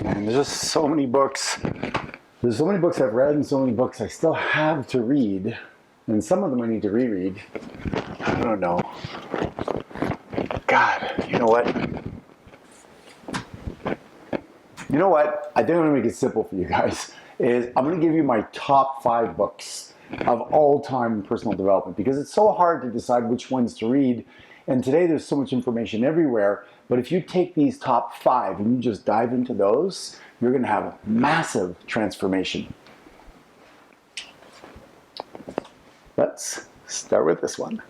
And there's just so many books. There's so many books I've read and so many books I still have to read. And some of them I need to reread. I don't know. God, you know what? You know what? I think I'm going to make it simple for you guys. I'm going to give you my top 5 books of all time personal development, because it's so hard to decide which ones to read. And today there's so much information everywhere. But if you take these top 5 and you just dive into those, you're going to have a massive transformation. Let's start with this one.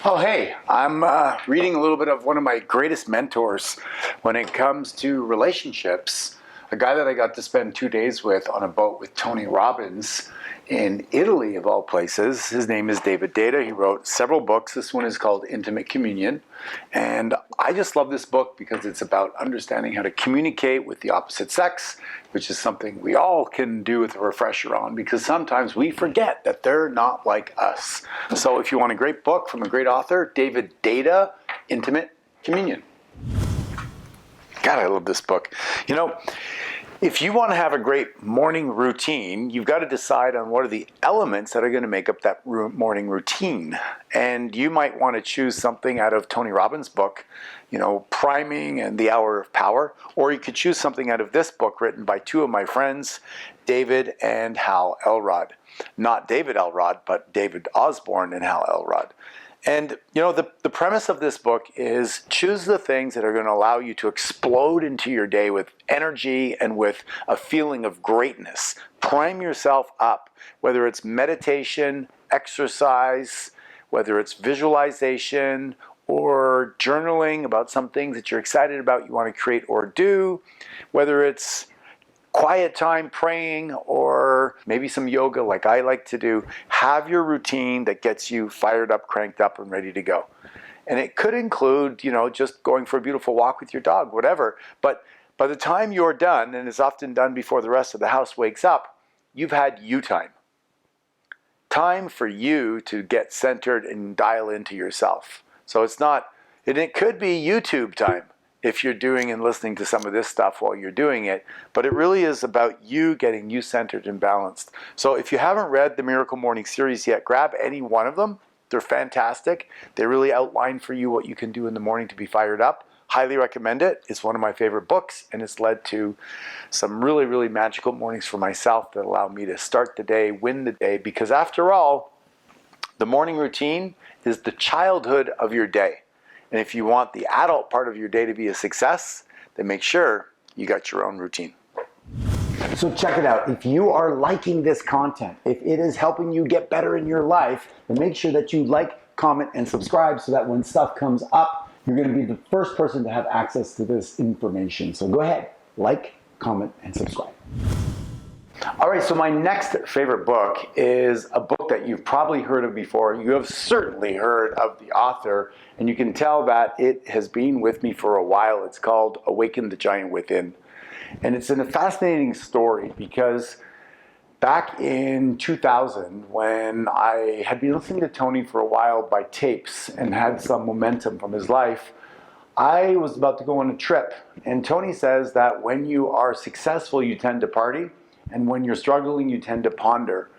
Oh, hey, I'm reading a little bit of one of my greatest mentors when it comes to relationships, a guy that I got to spend 2 days with on a boat with Tony Robbins in Italy, of all places. His name is Deida. He wrote several books. This one is called Intimate Communion. And I just love this book because it's about understanding how to communicate with the opposite sex, which is something we all can do with a refresher on, because sometimes we forget that they're not like us. So if you want a great book from a great author, Deida, Intimate Communion. God, I love this book. You know, if you want to have a great morning routine, you've got to decide on what are the elements that are going to make up that morning routine. And you might want to choose something out of Tony Robbins' book, you know, Priming and the Hour of Power. Or you could choose something out of this book written by 2 of my friends, David and Hal Elrod. Not David Elrod, but David Osborne and Hal Elrod. And, you know, the premise of this book is choose the things that are going to allow you to explode into your day with energy and with a feeling of greatness. Prime yourself up, whether it's meditation, exercise, whether it's visualization, or journaling about some things that you're excited about, you want to create or do, whether it's quiet time praying or maybe some yoga like I like to do. Have your routine that gets you fired up, cranked up, and ready to go. And it could include, you know, just going for a beautiful walk with your dog, whatever. But by the time you're done, and it's often done before the rest of the house wakes up, you've had you time. Time for you to get centered and dial into yourself. So it's not, and it could be YouTube time if you're doing and listening to some of this stuff while you're doing it, but it really is about you getting you centered and balanced. So if you haven't read the Miracle Morning series yet, grab any one of them. They're fantastic. They really outline for you what you can do in the morning to be fired up. Highly recommend it. It's one of my favorite books, and it's led to some really, really magical mornings for myself that allow me to start the day, win the day, because after all, the morning routine is the childhood of your day. And if you want the adult part of your day to be a success, then make sure you got your own routine. So check it out. If you are liking this content, if it is helping you get better in your life, then make sure that you like, comment, and subscribe so that when stuff comes up, you're going to be the first person to have access to this information. So go ahead, like, comment, and subscribe. All right, so my next favorite book is a book that you've probably heard of before. You have certainly heard of the author, and you can tell that it has been with me for a while. It's called Awaken the Giant Within. And it's a fascinating story because back in 2000, when I had been listening to Tony for a while by tapes and had some momentum from his life, I was about to go on a trip. And Tony says that when you are successful, you tend to party. And when you're struggling, you tend to ponder.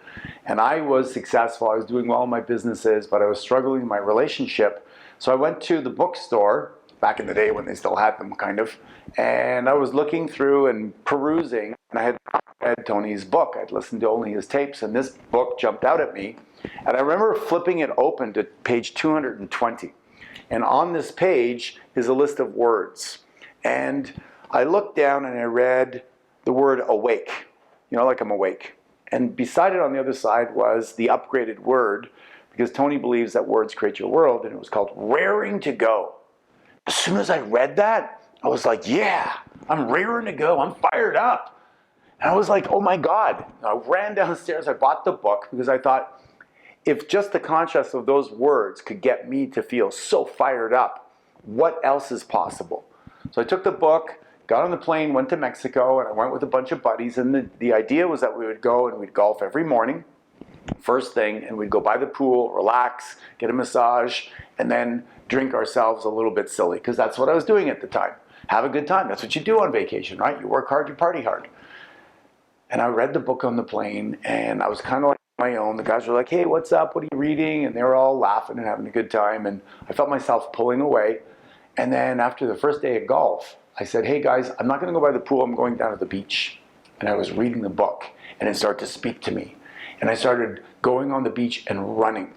And I was successful. I was doing well in my businesses, but I was struggling in my relationship. So I went to the bookstore, back in the day when they still had them, kind of, and I was looking through and perusing, and I had read Tony's book. I'd listened to only his tapes, and this book jumped out at me. And I remember flipping it open to page 220. And on this page is a list of words. And I looked down and I read the word awake. You know, like I'm awake. And beside it on the other side was the upgraded word, because Tony believes that words create your world, and it was called raring to go. As soon as I read that, I was like, yeah, I'm raring to go. I'm fired up. And I was like, oh my God. And I ran downstairs. I bought the book because I thought, if just the contrast of those words could get me to feel so fired up, what else is possible? So I took the book, got on the plane, went to Mexico, and I went with a bunch of buddies. And the idea was that we would go and we'd golf every morning, first thing, and we'd go by the pool, relax, get a massage, and then drink ourselves a little bit silly, because that's what I was doing at the time. Have a good time. That's what you do on vacation, right? You work hard, you party hard. And I read the book on the plane, and I was kind of like on my own. The guys were like, hey, what's up? What are you reading? And they were all laughing and having a good time. And I felt myself pulling away. And then after the first day of golf, I said, hey guys, I'm not going to go by the pool. I'm going down to the beach. And I was reading the book, and it started to speak to me. And I started going on the beach and running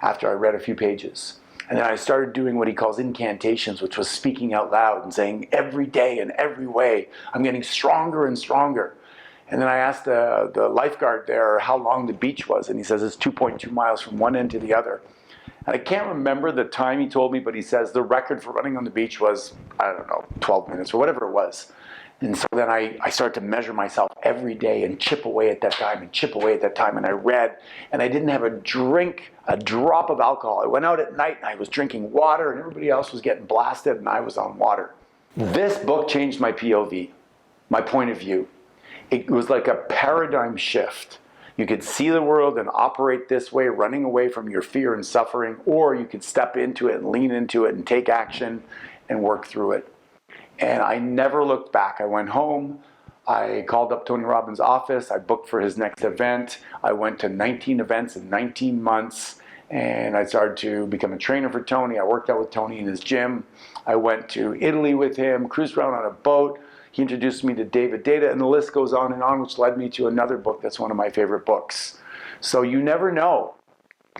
after I read a few pages. And then I started doing what he calls incantations, which was speaking out loud and saying, every day and every way, I'm getting stronger and stronger. And then I asked the lifeguard there how long the beach was, and he says it's 2.2 miles from one end to the other. And I can't remember the time he told me, but he says the record for running on the beach was, I don't know, 12 minutes or whatever it was. And so then I started to measure myself every day and chip away at that time and chip away at that time. And I read, and I didn't have a drop of alcohol. I went out at night and I was drinking water, and everybody else was getting blasted and I was on water. This book changed my POV, my point of view. It was like a paradigm shift. You could see the world and operate this way, running away from your fear and suffering, or you could step into it and lean into it and take action and work through it. And I never looked back. I went home, I called up Tony Robbins' office, I booked for his next event. I went to 19 events in 19 months, and I started to become a trainer for Tony. I worked out with Tony in his gym. I went to Italy with him, cruised around on a boat. He introduced me to Deida, and the list goes on, which led me to another book that's one of my favorite books. So you never know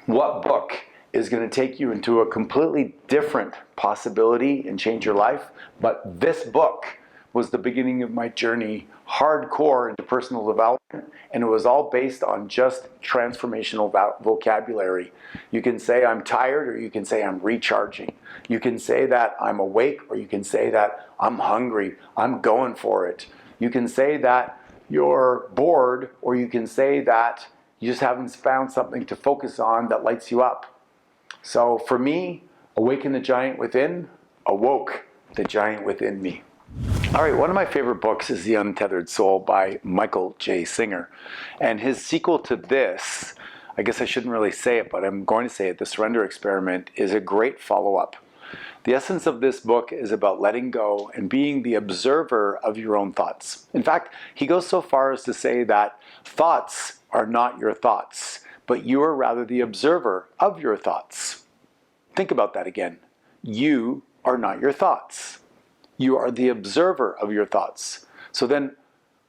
what book is going to take you into a completely different possibility and change your life. But this book was the beginning of my journey, hardcore into personal development, and it was all based on just transformational vocabulary. You can say I'm tired, or you can say I'm recharging. You can say that I'm awake, or you can say that I'm hungry, I'm going for it. You can say that you're bored, or you can say that you just haven't found something to focus on that lights you up. So for me, Awaken the Giant Within awoke the giant within me. All right, one of my favorite books is The Untethered Soul by Michael J. Singer. And his sequel to this, I guess I shouldn't really say it, but I'm going to say it, The Surrender Experiment, is a great follow-up. The essence of this book is about letting go and being the observer of your own thoughts. In fact, he goes so far as to say that thoughts are not your thoughts, but you are rather the observer of your thoughts. Think about that again. You are not your thoughts. You are the observer of your thoughts. So then,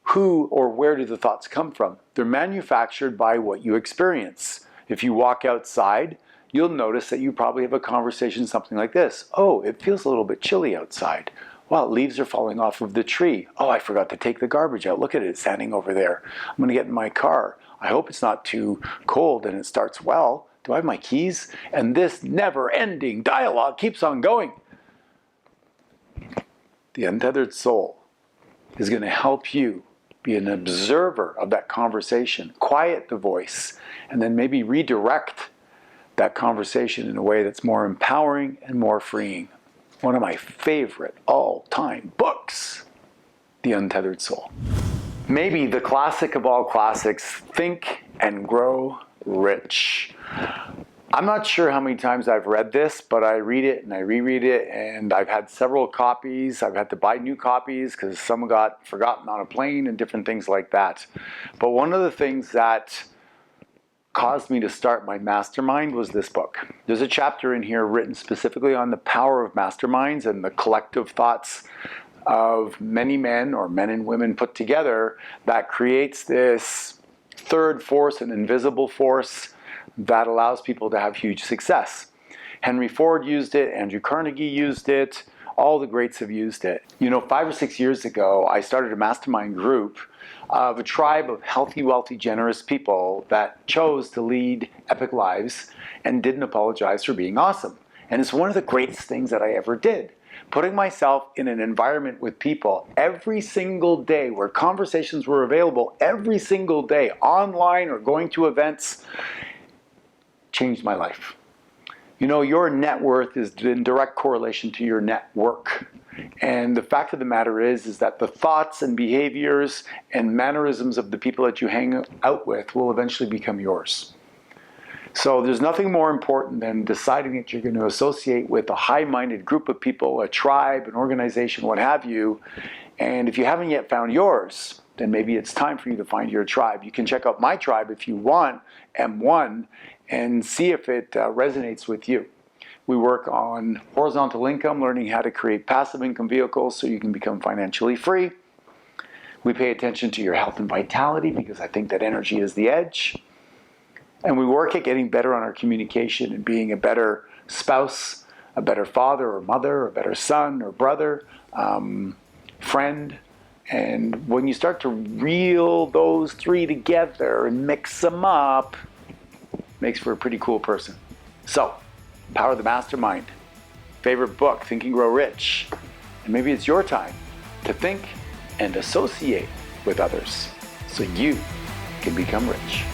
who or where do the thoughts come from? They're manufactured by what you experience. If you walk outside, you'll notice that you probably have a conversation something like this. Oh, it feels a little bit chilly outside. Wow, leaves are falling off of the tree. Oh, I forgot to take the garbage out. Look at it, it's standing over there. I'm going to get in my car. I hope it's not too cold and it starts well. Do I have my keys? And this never-ending dialogue keeps on going. The Untethered Soul is going to help you be an observer of that conversation, quiet the voice, and then maybe redirect that conversation in a way that's more empowering and more freeing. One of my favorite all-time books, The Untethered Soul. Maybe the classic of all classics, Think and Grow Rich. I'm not sure how many times I've read this, but I read it and I reread it, and I've had several copies. I've had to buy new copies because some got forgotten on a plane and different things like that. But one of the things that caused me to start my mastermind was this book. There's a chapter in here written specifically on the power of masterminds and the collective thoughts of many men or men and women put together that creates this third force, an invisible force that allows people to have huge success. Henry Ford used it, Andrew Carnegie used it, all the greats have used it. You know, 5 or 6 years ago, I started a mastermind group of a tribe of healthy, wealthy, generous people that chose to lead epic lives and didn't apologize for being awesome. And it's one of the greatest things that I ever did. Putting myself in an environment with people every single day where conversations were available every single day, online or going to events, changed my life. You know, your net worth is in direct correlation to your network. And the fact of the matter is that the thoughts and behaviors and mannerisms of the people that you hang out with will eventually become yours. So there's nothing more important than deciding that you're going to associate with a high-minded group of people, a tribe, an organization, what have you. And if you haven't yet found yours, then maybe it's time for you to find your tribe. You can check out my tribe if you want, M1, and see if it resonates with you. We work on horizontal income, learning how to create passive income vehicles so you can become financially free. We pay attention to your health and vitality because I think that energy is the edge. And we work at getting better on our communication and being a better spouse, a better father or mother, a better son or brother, friend. And when you start to reel those three together and mix them up, it makes for a pretty cool person. So, Power of the Mastermind. Favorite book, Think and Grow Rich. And maybe it's your time to think and associate with others so you can become rich.